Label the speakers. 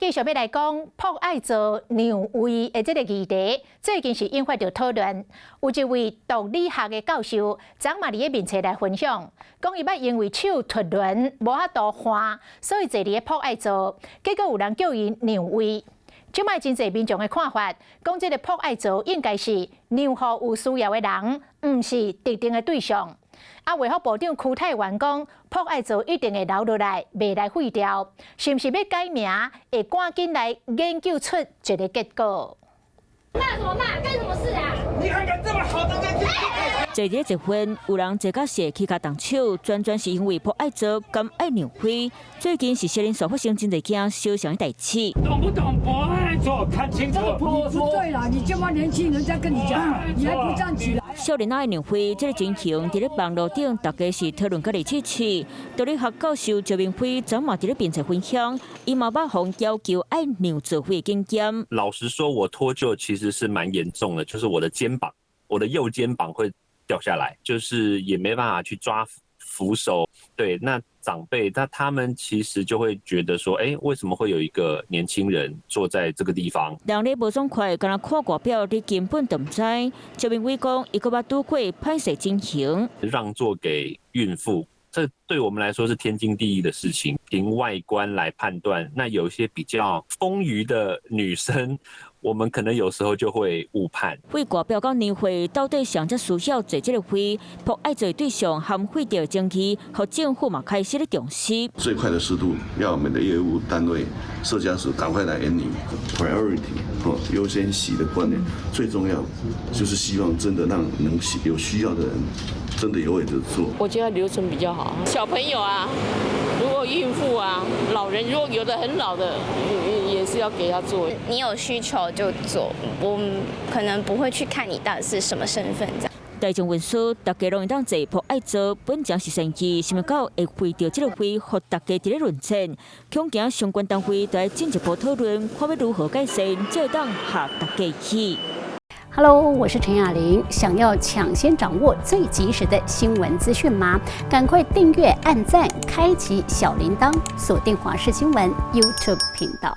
Speaker 1: 继续要来讲迫爱做让位的这个议题，最近是引发着讨论。有一位毒理学的教授，昨嘛伫个面册来分享，讲伊捌因为手脱轮无法度换，所以坐伫个迫爱做，结果有人叫伊让位。即卖真侪民众的看法，讲这个迫爱做应该是让互有需要的人，毋是特定的对象。卫福部长邱泰源讲，迫爱做一定会留落来，袂来废掉，是毋是要改名？会赶紧来研究出一个结果。
Speaker 2: 骂什么骂？干什么事啊？
Speaker 3: 你还敢这么好的人？
Speaker 4: 坐伫结婚，有人坐到社起甲动手，专是因为迫爱做，敢爱让位。最近是小林所发生真侪件小小的代志。
Speaker 3: 懂不懂？不爱做，看清楚。
Speaker 5: 你不对啦！你这么年轻人在跟你讲，你还不站起来？
Speaker 4: 少年爱让位，这个情形伫咧网络顶，大家是讨论甲嚟支持。道理学教授赵明辉昨嘛伫咧面册分享，伊嘛捌互要求爱让做会经验。
Speaker 6: 老实说，我脱臼其实是蛮严重的，就是我的肩膀，我的右肩膀会掉下来，就是也没办法去抓扶手。对，那长辈他们其实就会觉得说，为什么会有一个年轻人坐在这个地方？
Speaker 4: 人咧无爽快，敢若看外表，你根本就唔知。赵明辉讲，伊个捌拄过歹势情形，
Speaker 6: 让座给孕妇。这对我们来说是天经地义的事情。凭外观来判断，那有一些比较丰腴的女生，我们可能有时候就会误判。
Speaker 4: 为外表到年会到底上只需要做这个会，迫爱做对象含废掉争议，和政府嘛开始咧重视。
Speaker 7: 最快的速度，要我们的业务单位、社家属赶快来研拟 priority 优先席的观念。最重要就是希望真的让能有需要的人。真的有位置坐，
Speaker 8: 我觉得流程比较好。小朋友啊，如果孕妇啊，老人如果有的很老的，也是要给他坐。
Speaker 9: 你有需求就坐，我可能不会去看你到底是什么身份这样。
Speaker 4: 大众运输，大家容易当坐迫爱做，本将是生意，想不到会废掉这个会，和大家伫咧论战。恐惊相关单位在进一步讨论，看要如何改善，才当下大家起。
Speaker 10: Hello， 我是陈雅玲。想要抢先掌握最及时的新闻资讯吗？赶快订阅、按赞、开启小铃铛，锁定华视新闻 YouTube 频道。